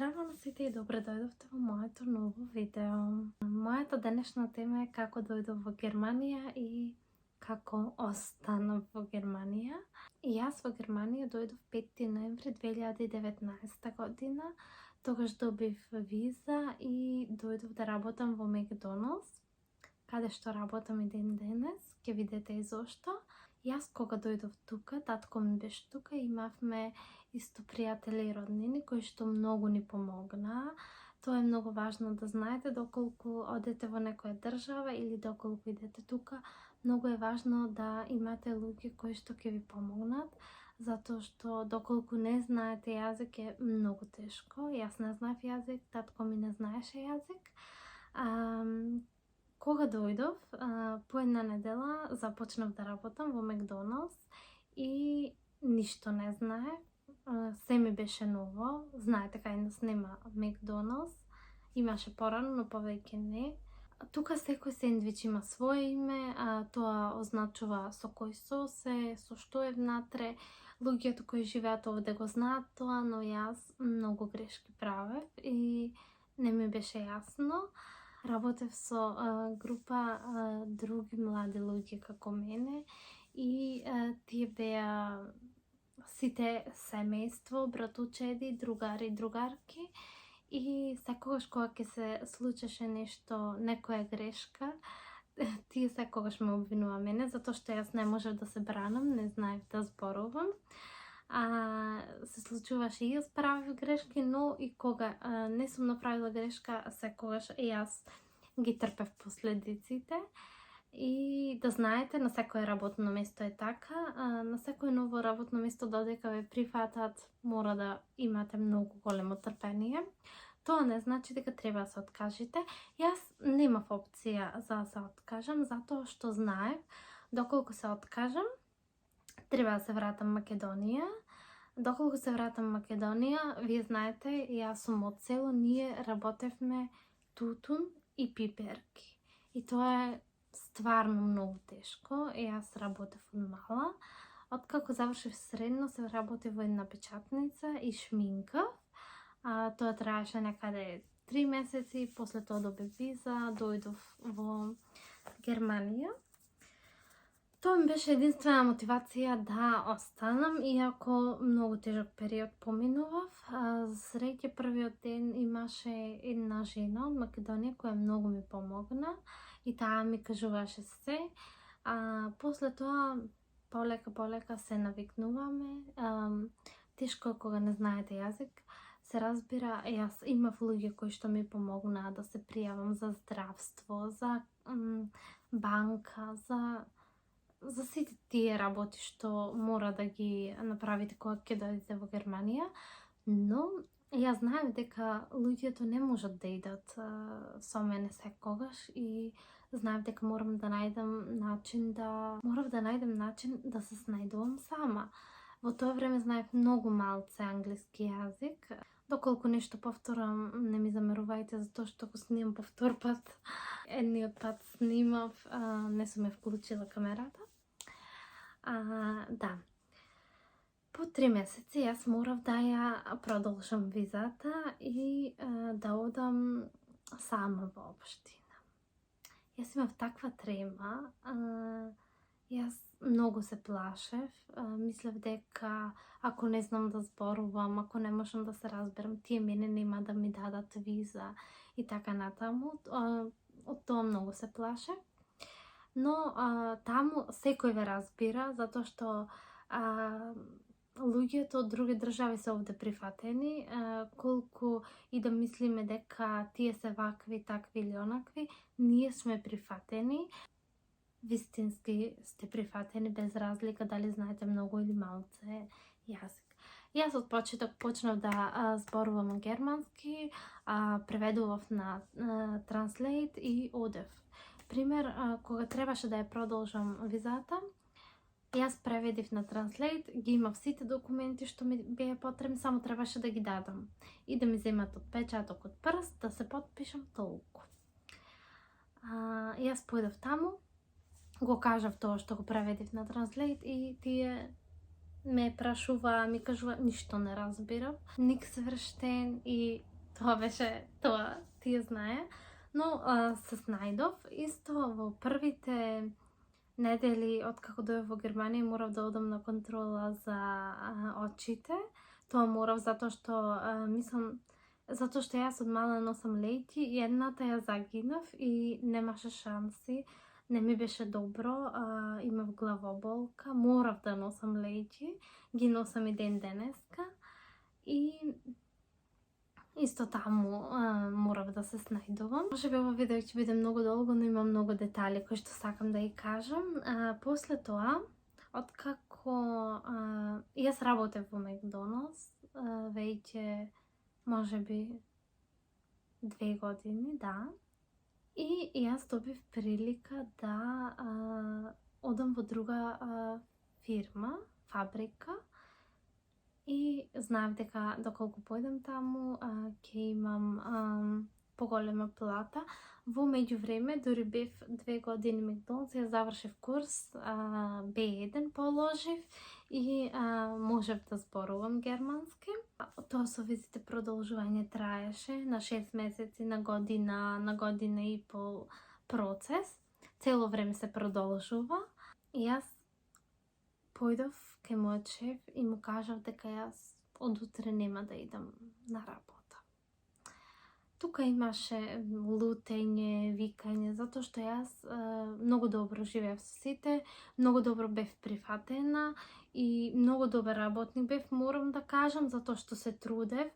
Здраво на сите и добре дојдовте во моето ново видео. Мојата денешна тема е како дојдов во Германија и како останав во Германија. И јас во Германија дојдов 5 ноември 2019 година. Тогаш добив виза и дојдов да работам во Макдоналдс, каде што работам и ден денес. Ќе видите и зошто. Јас кога дојдов тука, татко ми беше тука и имавме исто пријатели и роднини кои што многу ни помогнаа. Тоа е многу важно да знаете доколку одете во некоја држава или доколку идете тука, многу е важно да имате луѓе кои што ќе ви помогнат, затоа што доколку не знаете јазик е многу тешко. Јас не знаев јазик, татко ми не знаеше јазик. Кога дојдов, по една недела започнав да работам во Макдоналдс и ништо не знаев. Се ми беше ново. Знаете, кај нас нема Макдоналдс. Имаше порано, но повеќе не. Тука секој сендвич има свое име, тоа означува со кој сос е, со што е внатре. Луѓето кои живеат овде го знаат тоа, но јас многу грешки правев и не ми беше јасно. Работев со група други млади луѓе како мене и тие беа сите семејство, братучеди, другари, другарки и секогаш кога ќе се случеше нешто, некоја грешка, тие секогаш ме обвинува мене, затоа што јас не можев да се бранам, не знаев да зборувам. Се случуваше и јас правив грешки, но и кога не сум направила грешка, секогаш и јас ги трпев последиците. И да знаете, на секое работно место е така, на секое ново работно место додека ве прифатат, мора да имате многу големо трпение. Тоа не значи дека треба да се откажете. Јас немав опција за да се откажам, затоа што знаев, доколку се откажам, треба да се вратам Македонија. Доколку се вратам Македонија, вие знаете, јас сум од село, ние работевме тутун и пиперки. И тоа е стварно многу тешко. Јас работев од мала. Откако завршив средно, се работев во една печатница и шминкав. Тоа траеше некаде 3 месеци, после тоа добив виза, дојдов во Германија. Тоа ми беше единствена мотивација да останам, иако многу тежок период поминував. Среќа првиот ден имаше една жена од Македонија која многу ми помогна и таа ми кажуваше се. После тоа полека се навикнуваме. Тешко е кога не знаете јазик. Се разбира, јас имав луѓе кои што ми помогнаа да се пријавам за здравство, за банка, за сите тие работи што мора да ги направите кога ќе дојдете во Германија, но јас знаев дека луѓето не можат да идат со мене секогаш и знаев дека морав да најдам начин да се снајдувам сама. Во тоа време знаев многу малце англиски јазик. Доколку нешто повторам, не ми замерувајте затоа што го снимам по втор пат. Едниот пат снимав, не сум ја вклучила камерата. Да. По 3 месеци јас морав да ја продолжам визата и да одам сама во општина. Јас имав таква трема, јас многу се плашев, мислев дека ако не знам да зборувам, ако не можам да се разберам, тие мене нема да ми дадат виза и така натаму. Од тоа многу се плашев. Но таму секој ве разбира, затоа што луѓето од други држави се овде прифатени, колку и да мислиме дека тие се вакви, такви или онакви, ние сме прифатени. Вистински сте прифатени без разлика дали знаете многу или малце јазик. Јас од почеток почнав да зборувам германски, преведував на Translate и одев. Пример, кога требаше да ја продолжам визата, јас преведив на Translate, ги имав сите документи што ми беа потребни, само требаше да ги дадам и да ми земат отпечаток од прст, да се потпишам, толку. Јас појдов таму, го кажав тоа што го преведив на Translate и тие ме прашува, ми кажува, ништо не разбирам, ник сврштен и тоа беше тоа, тие знае. Но се снајдов исто во првите недели откако дојдов во Германија морав да одам на контрола за очите. Тоа морав затоа што затоа што јас од мала носам лејки и едната ја загинав и немаше шанси. Не ми беше добро, имав главоболка, морав да носам лејки, ги носам и ден денеска и исто таму морав да се снајдувам. Може би ова видео ќе биде многу долго, но има многу детали кои што сакам да ги кажам. После тоа, откако јас работев во Макдоналдс, веќе може би 2 години, да. И јас добив прилика да одам во друга фирма, фабрика. И знаев дека доколку појдем таму ќе имам поголема плата. Во меѓувреме, дури бев 2 години Макдоналдс, ја завршив курс, B1 положив и можев да зборувам германски. Тоа со визите продолжување траеше на 6 месеци, на година и пол процес. Цело време се продолжува. И јас појдов кај мојот шеф и му кажав дека јас од утре нема да идам на работа. Тука имаше лутење, викање, затоа што јас многу добро живеев со сите, многу добро бев прифатена и многу добар работник бев, морам да кажам, затоа што се трудев,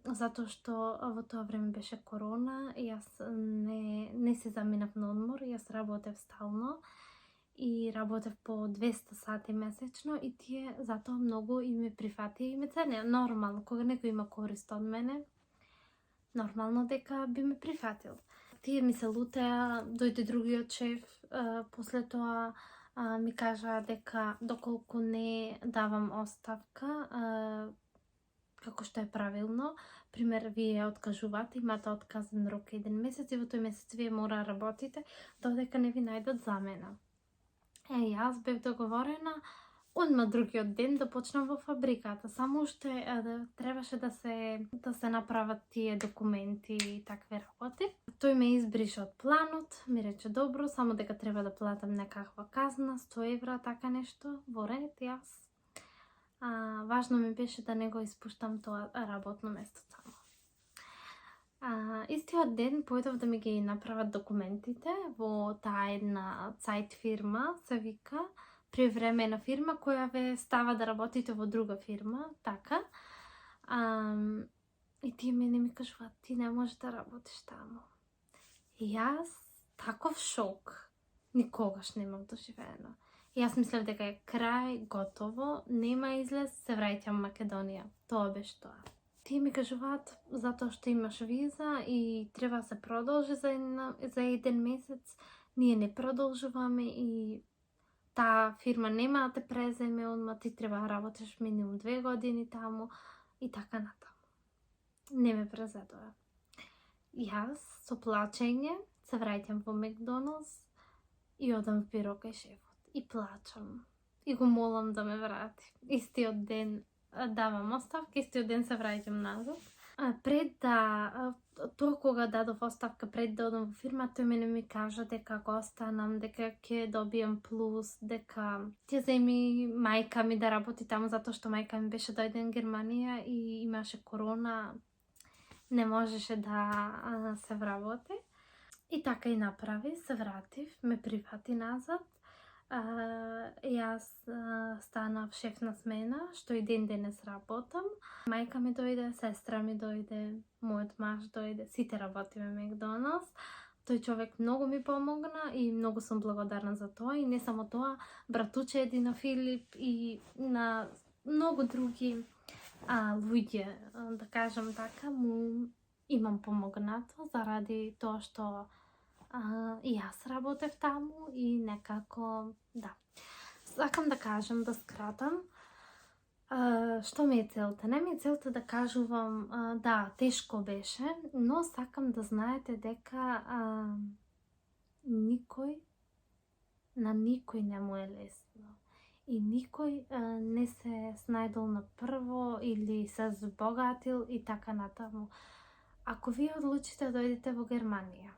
затоа што во тоа време беше корона и јас не се заминав на одмор, јас работев стално и работев по 200 сати месечно и тие затоа многу и ме прифатија и ме ценеа. Нормално, кога некој има корист од мене, нормално дека би ме прифатил. Тие ми се лутеа, дојде другиот шеф, после тоа ми кажа дека доколку не давам оставка, како што е правилно, пример, вие откажувате, имате отказен рок 1 месец и во тој месец вие мора да работите, додека не ви најдат замена. Јас бев договорена одма другиот ден да почнам во фабриката, само уште требаше да се направат тие документи и такви работи. Тој ме избриша од планот, ми рече добро, само дека треба да платам некаква казна, 100 евра, така нешто, во ред, јас. Важно ми беше да не го испуштам тоа работно место само. Истиот ден појдов да ми ги направат документите во таа една цајт фирма, се вика, привремена фирма која ве става да работите во друга фирма, така. И тие мене ми кажуваат, ти не можеш да работиш таму. И јас, таков шок, никогаш немам доживено. И јас мислев дека е крај, готово, нема излез, се враќам Македонија. Тоа беше тоа. Тие ми кажуваат затоа што имаш виза и треба да се продолжи за 1 месец. Ние не продолжуваме и таа фирма нема да те преземе одма, ти треба да работиш минимум 2 години таму и така натаму. Не ме презедоа. Јас со плачење се враќам во Макдоналдс и одам в биро кај шефот и плачам и го молам да ме врати. Истиот ден давам оставка, истиот ден се враќам назад. Пред тоа кога дадов оставка, пред да одам во фирма, тој мене ми кажа дека ако останам, дека ќе добијам плюс, дека ќе земи мајка ми да работи таму, затоа што мајка ми беше дојден Германија и имаше корона, не можеше да се вработи. И така и направи, се вратив, ме прифати назад. Јас станав шеф на смена, што и ден денес работам. Мајка ми дојде, сестра ми дојде, мојот маж дојде, сите работиме Макдоналдс. Тој човек многу ми помогна и многу сум благодарна за тоа. И не само тоа, братуче Едина Филип и на многу други луѓе, да кажам така, му имам помогнато заради тоа што и јас работев таму и некако, да. Сакам да кажам, да скратам, што ми е целта? Не ми е целта да кажувам, да, тешко беше, но сакам да знаете дека на никој не му е лесно. и никой не се снајдол на прво или се збогатил и така натаму. Ако вие одлучите да дојдете во Германија,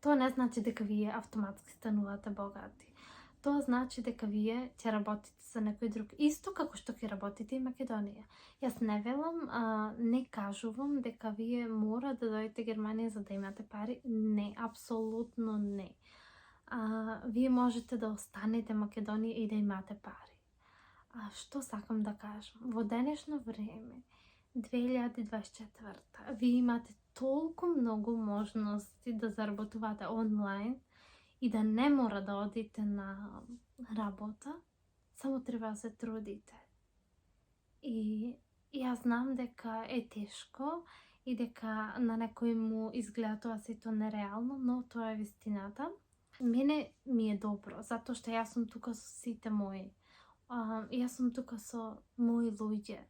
тоа не значи дека вие автоматски станувате богати. Тоа значи дека вие ќе работите за некој друг, исто како што ќе работите и Македонија. Јас не велам, не кажувам дека вие мора да дојдете Германија за да имате пари. Не, апсолутно не. Вие можете да останете Македонија и да имате пари. Што сакам да кажам? Во денешно време, 2024, вие имате толку многу можности да заработувате онлайн и да не мора да одите на работа, само треба да се трудите. И јас знам дека е тешко и дека на некој му изгледа тоа сето нереално, но тоа е вистината. Мене ми е добро, затоа што јас сум тука со сите мои. Јас сум тука со мои луѓе.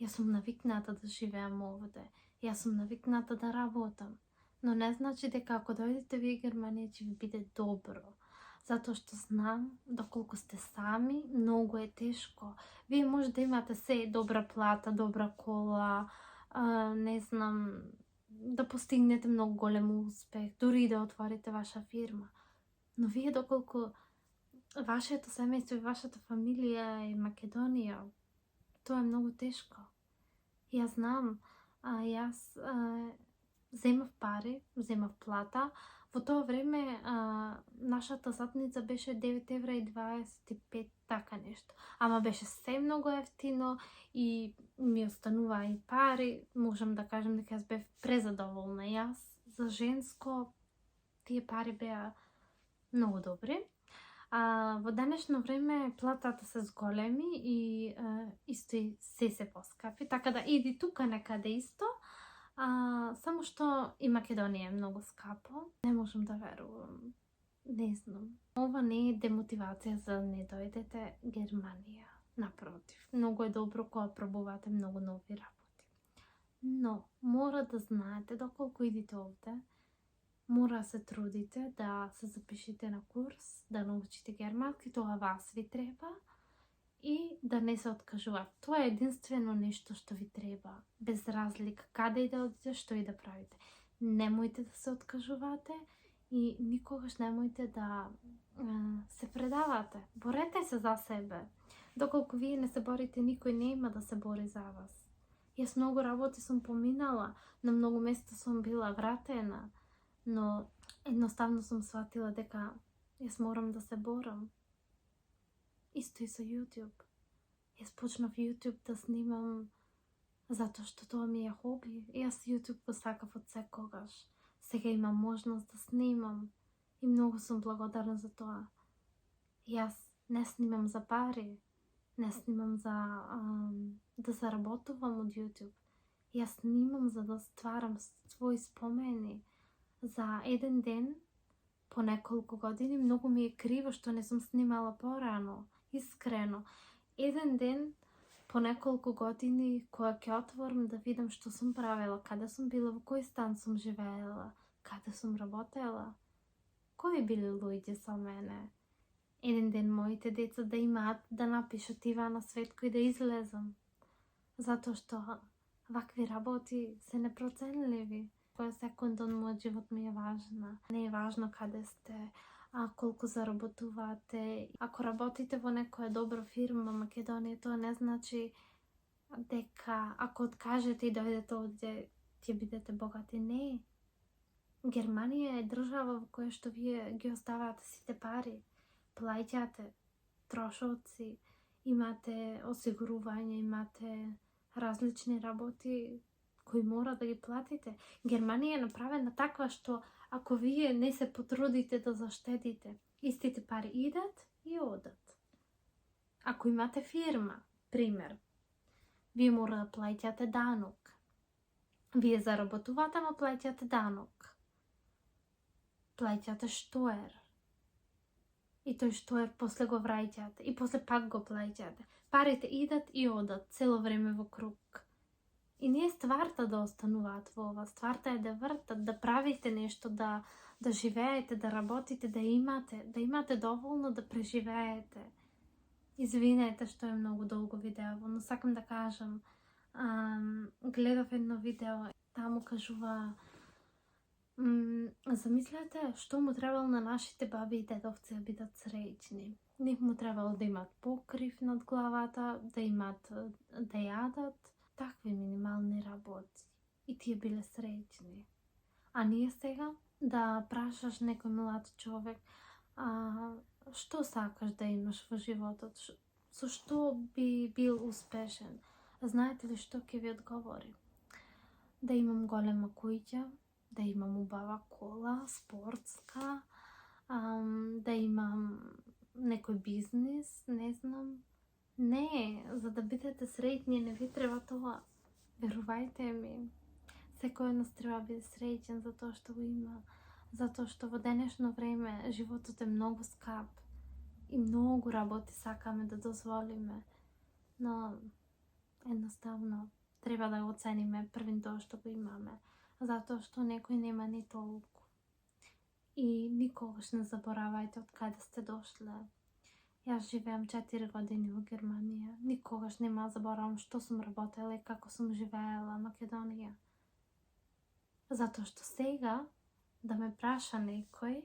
Јас сум навикната да живеам овде. Јас сум навикната да работам. Но не значи дека ако дојдете ви Германија ќе ви биде добро. Затоа што знам доколку сте сами, многу е тешко. Вие може да имате се добра плата, добра кола, не знам, да постигнете многу голем успех, дури и да отворите ваша фирма. Но вие доколку вашето семејство и вашата фамилија е Македонија, тоа е многу тешко. Јас знам, јас земав пари, земав плата. Во тоа време нашата сатница беше 9,25 евра, така нешто. Ама беше се многу ефтино и ми останува и пари. Можам да кажам дека јас бев презадоволна. Јас за женско тие пари беа многу добри. Во денешно време платата се зголеми и исто и се поскапи, така да иди тука некаде исто, само што и Македонија е многу скапо. Не можам да верувам. Не знам. Ова не е демотивација за не дојдете Германија. Напротив, многу е добро кога пробувате многу нови работи. Но мора да знаете доколку идите овде, мора да се трудите да се запишете на курс, да научите германски, тоа вас ви треба, и да не се откажувате. Тоа е единствено нешто што ви треба, без разлика каде и да одите, што и да правите. Немојте да се откажувате и никогаш немојте да се предавате. Борете се за себе. Доколку вие не се борите, никој нема да се бори за вас. Јас многу работи сум поминала, на многу места сум била вратена, но едноставно сум сватила дека јас морам да се борам. Исто и со YouTube. Јас почнав YouTube да снимам затоа што тоа ми е хоби. Јас YouTube го сакав од секогаш. Сега имам можност да снимам и многу сум благодарна за тоа. Јас не снимам за пари, не снимам за да заработувам од YouTube. Јас снимам за да стварам своји спомени. За еден ден, по неколку години, многу ми е криво што не сум снимала порано. Искрено. Еден ден, по неколку години, кога ќе отворам да видам што сум правела, каде сум била, во кој стан сум живеела, каде сум работела, кои били луѓе со мене. Еден ден моите деца да имаат да напишат Ивана Светко и да излезам. Затоа што вакви работи се непроценливи. Која секунда од мојот живот ми е важна. Не е важно каде сте, колку заработувате. Ако работите во некоја добра фирма Македонија, тоа не значи дека ако откажете и дојдете овде, ќе бидете богати. Не. Германија е држава во која што вие ги оставате сите пари. Плаќате трошоци, имате осигурување, имате различни работи кои мора да ги платите. Германија е направена таква што ако вие не се потрудите да заштедите, истите пари идат и одат. Ако имате фирма, пример, вие мора да плаќате данок. Вие заработувате, ама плаќате данок. Плаќате штоер. И тој штоер после го враќате и после пак го плаќате. Парите идат и одат цело време во круг. И не е стварта да остануваат во ова, стварта е да вртат, да правите нешто, да живеете, да работите, да имате доволно да преживеете. Извинете што е многу долго видео, но сакам да кажам, гледав едно видео, таму кажува, замислете што му требало на нашите баби и дедовци да бидат среќни. Нив му требало да имат покрив над главата, да имат да јадат, такви минимални работи. И тие биле среќни. А ние сега да прашаш некој млад човек, што сакаш да имаш во животот, со што би бил успешен? Знаете ли што ќе ви одговори? Да имам голема куќа, да имам убава кола, спортска, да имам некој бизнис, не знам. Не, за да бидете среќни не ви треба тоа. Верувајте ми. Секој од нас треба да биде среќен затоа што го има. Затоа што во денешно време животот е многу скап и многу работи сакаме да дозволиме. Но едноставно треба да го оцениме првин тоа што го имаме. Затоа што некој нема ни толку. И никогаш не заборавајте од каде сте дошле. Јас живеам 4 години во Германија. Никогаш нема да заборавам што сум работела и како сум живеела Македонија. Затоа што сега да ме праша некој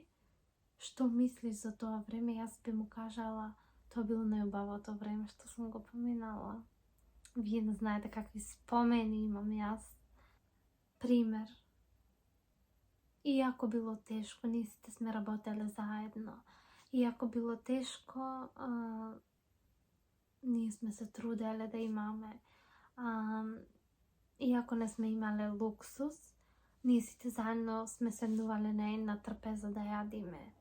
што мислиш за тоа време, јас би му кажала тоа било најубавото време што сум го поминала. Вие не знаете какви спомени имам јас. Пример. Иако било тешко, ние сите сме работеле заедно. Иако било тешко, ние сме се труделе да имаме. Иако не сме имале луксус, ние сите заедно сме седнувале на една трпеза да јадиме.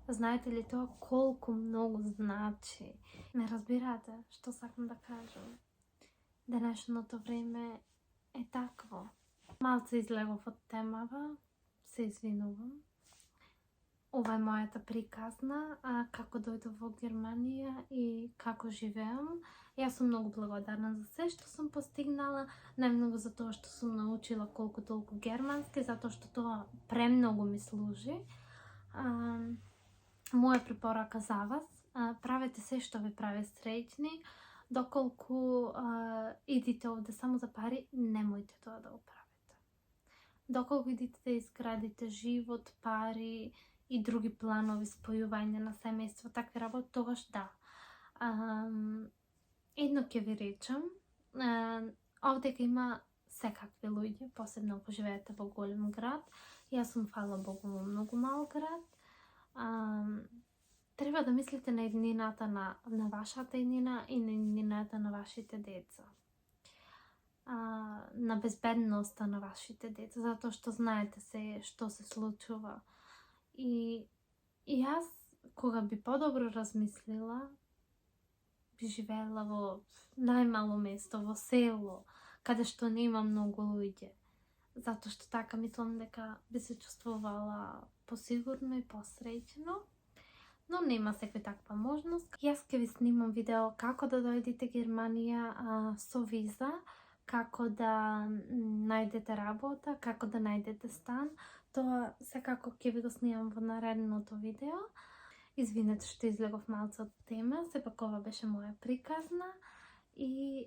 Знаете ли тоа колку многу значи? Не разбирате што сакам да кажам. Денешното време е такво. Малце излегов од темава, се извинувам. Ова е мојата приказна, како дојдов во Германија и како живеам. Јас сум многу благодарна за се што сум постигнала, најмногу за тоа што сум научила колку толку германски, затоа што тоа премногу ми служи. Моја препорака за вас, правете се што ве прави среќни, доколку идите овде само за пари, немојте тоа да го правите. Доколку идите да изградите живот, пари и други планови, спојување на семејство, такви работи, тогаш да. Едно ќе ви речам, овдека има секакви луѓе, посебно ако живеете во голем град. Јас сум, фала Богу, во многу мал град. Треба да мислите на еднината на вашата еднина и на еднината на вашите деца. На безбедноста на вашите деца, затоа што знаете се што се случува. И јас, кога би подобро размислила, би живеела во најмало место, во село, каде што нема многу луѓе. Затоа што така мислам дека би се чувствувала посигурно и посреќно. Но нема секој таква можност. Јас ќе ви снимам видео како да дојдете Германија со виза, како да најдете работа, како да најдете стан. Тоа секако ќе ви го снимам во наредното видео. Извинете што излегов малце од тема, сепак ова беше моја приказна. И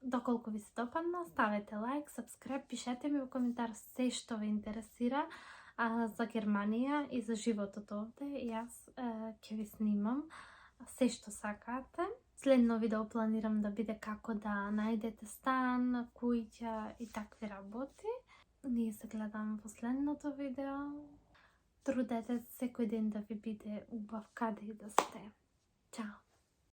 доколку ви се допадна, ставете лайк, сабскрайб, пишете ми во коментар се што ве интересира за Германија и за животот овде. Јас ќе ви снимам се што сакате. Следно видео планирам да биде како да најдете стан, куќа и такви работи. Ние се гледам во следното видео. Трудете секој ден да ви биде убав каде и да сте. Чао!